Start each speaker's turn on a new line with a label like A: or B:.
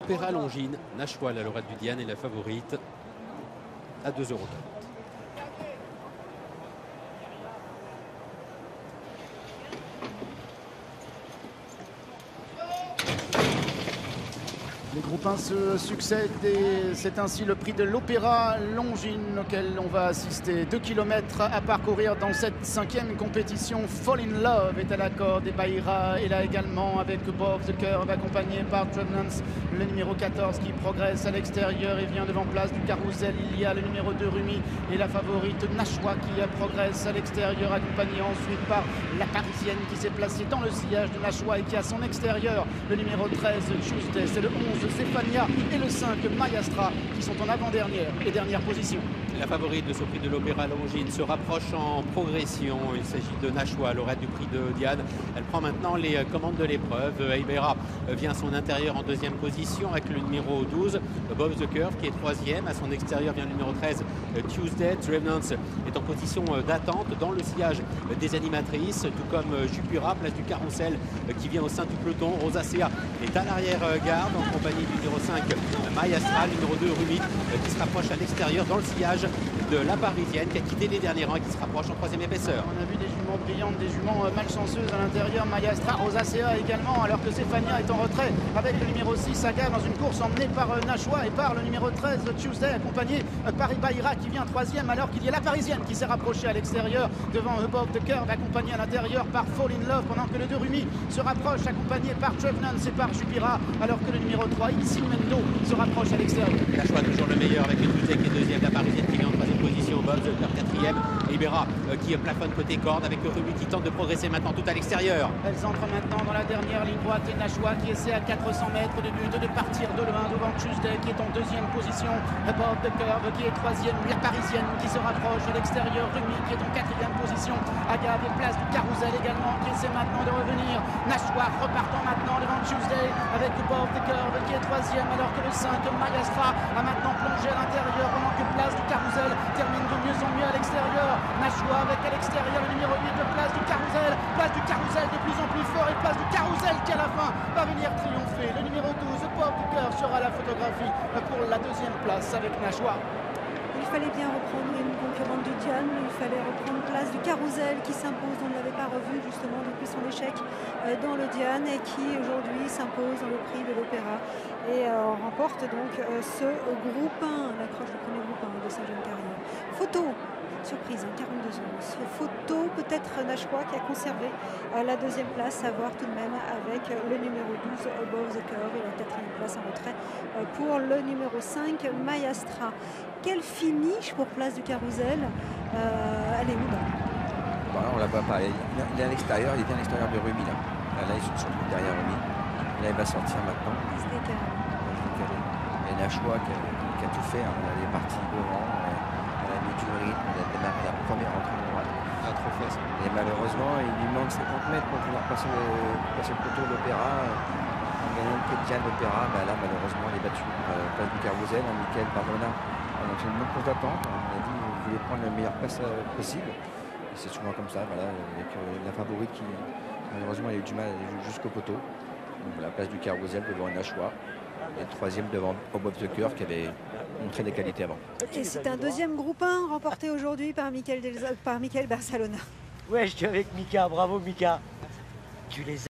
A: l'Opéra Longines. Nashwa, la lauréate du Diane, est la favorite à 2,40 €.
B: Les groupes 1 se succèdent et c'est ainsi le prix de l'Opéra Longines auquel on va assister. 2 km à parcourir dans cette 5e compétition. Fall in Love est à la corde et Bahira est là également avec Above the Curve accompagné par Trevenance, le numéro 14 qui progresse à l'extérieur et vient devant Place du Carrousel. Il y a le numéro 2 Rumi et la favorite Nashwa qui progresse à l'extérieur accompagnée ensuite par la Parisienne qui s'est placée dans le sillage de Nashwa et qui a son extérieur le numéro 13 Tuesday, c'est le 11 Zefania et le 5 Mayastra qui sont en avant-dernière et dernière position.
A: La favorite de ce prix de l'Opéra Longines se rapproche en progression. Il s'agit de Nashwa, lauréate du prix de Diane. Elle prend maintenant les commandes de l'épreuve. Ibera vient à son intérieur en 2e position avec le numéro 12, Above the Curve, qui est 3e. À son extérieur vient le numéro 13, Tuesday. Trevenance est en position d'attente dans le sillage des animatrices, tout comme Jupira, Place du Carrousel, qui vient au sein du peloton. Rosacea est à l'arrière-garde en compagnie du numéro 5, Mayastra, le numéro 2, Rumi, qui se rapproche à l'extérieur dans le sillage de la Parisienne qui a quitté les derniers rangs et qui se rapproche en 3e épaisseur.
B: On a vu des juments brillantes, des juments malchanceuses à l'intérieur. Mayastra, Rosacea également, alors que Zefania est en retrait avec le numéro 6, Aga, dans une course emmenée par Nashwa et par le numéro 13, Tuesday, accompagné par Bahira qui vient 3e, alors qu'il y a la Parisienne qui s'est rapprochée à l'extérieur devant Above the Curve, accompagnée à l'intérieur par Fall in Love, pendant que le 2 Rumi se rapproche, accompagné par Trevenance et par Jupira, alors que le numéro 3, Ici Mendo, se rapproche à l'extérieur.
A: Nashwa toujours le meilleur avec le Tuesday qui est 2e, la Parisienne qui vient en 3e position, Above the Curve 4e, Ibera qui plafonne côté corde avec Rumi qui tente de progresser maintenant tout à l'extérieur.
B: Elles entrent maintenant dans la dernière ligne droite et Nashwa qui essaie à 400 mètres de but de partir de loin devant Tuesday qui est en 2e position, Above the Curve qui est 3e, la Parisienne qui se rapproche à l'extérieur, Rumi qui est en 4e position, Agave et Place du Carrousel également qui essaie maintenant de revenir. Nashwa repartant maintenant devant Tuesday avec Above the Curve qui est 3e, alors que le 5 Mayastra a maintenant plongé à l'intérieur pendant que Place du Carrousel termine de mieux en mieux à l'extérieur. Nashwa avec à l'extérieur le numéro 8 de Place du Carrousel. Place du Carrousel de plus en plus fort et Place du Carrousel qui à la fin va venir triompher. Le numéro 12, Above the Curve, sera la photographie pour la 2e place avec Nashwa.
C: Il fallait bien reprendre une concurrente du Diane, il fallait reprendre Place du Carrousel qui s'impose, on ne l'avait pas revu justement depuis son échec dans le Diane et qui aujourd'hui s'impose dans le prix de l'Opéra et remporte donc ce groupe 1, l'accroche du premier groupe 1 de sa jeune carrière. Photo, surprise, 42 ans. Photo peut-être Nashwa qui a conservé la 2e place, à voir tout de même avec le numéro 12 Above the Curve et la 4e place en retrait pour le numéro 5 Mayastra. Quel finish pour Place du Carrousel, elle est où là?
D: Voilà, on la voit pas, il est à l'extérieur, il est bien à l'extérieur de Rumi là. Là ils sont derrière Rumi. Là il va sortir maintenant. Et Nashwa qui a tout fait, hein. Elle est partie devant, elle a mis du rythme, elle a démarré la première entrée de droite.
A: Trop fait, ça.
D: Et malheureusement il lui manque 50 mètres pour pouvoir passer le poteau de l'Opéra. En gagnant le prix de Diane l'Opéra, là malheureusement elle est battue par Place du Carrousel, Michael Bardona. On a fait une bonne course d'attente, on a dit qu'on voulait prendre la meilleure place possible. Et c'est souvent comme ça, voilà, avec la favorite qui malheureusement a eu du mal à aller jusqu'au poteau. Donc la Place du Carrousel devant Nashwa. Et 3e devant Above the Curve qui avait montré des qualités avant.
C: Et c'est un 2e groupe 1 remporté aujourd'hui par Michael Barcelona.
E: Ouais, je suis avec Mika, bravo Mika. Tu les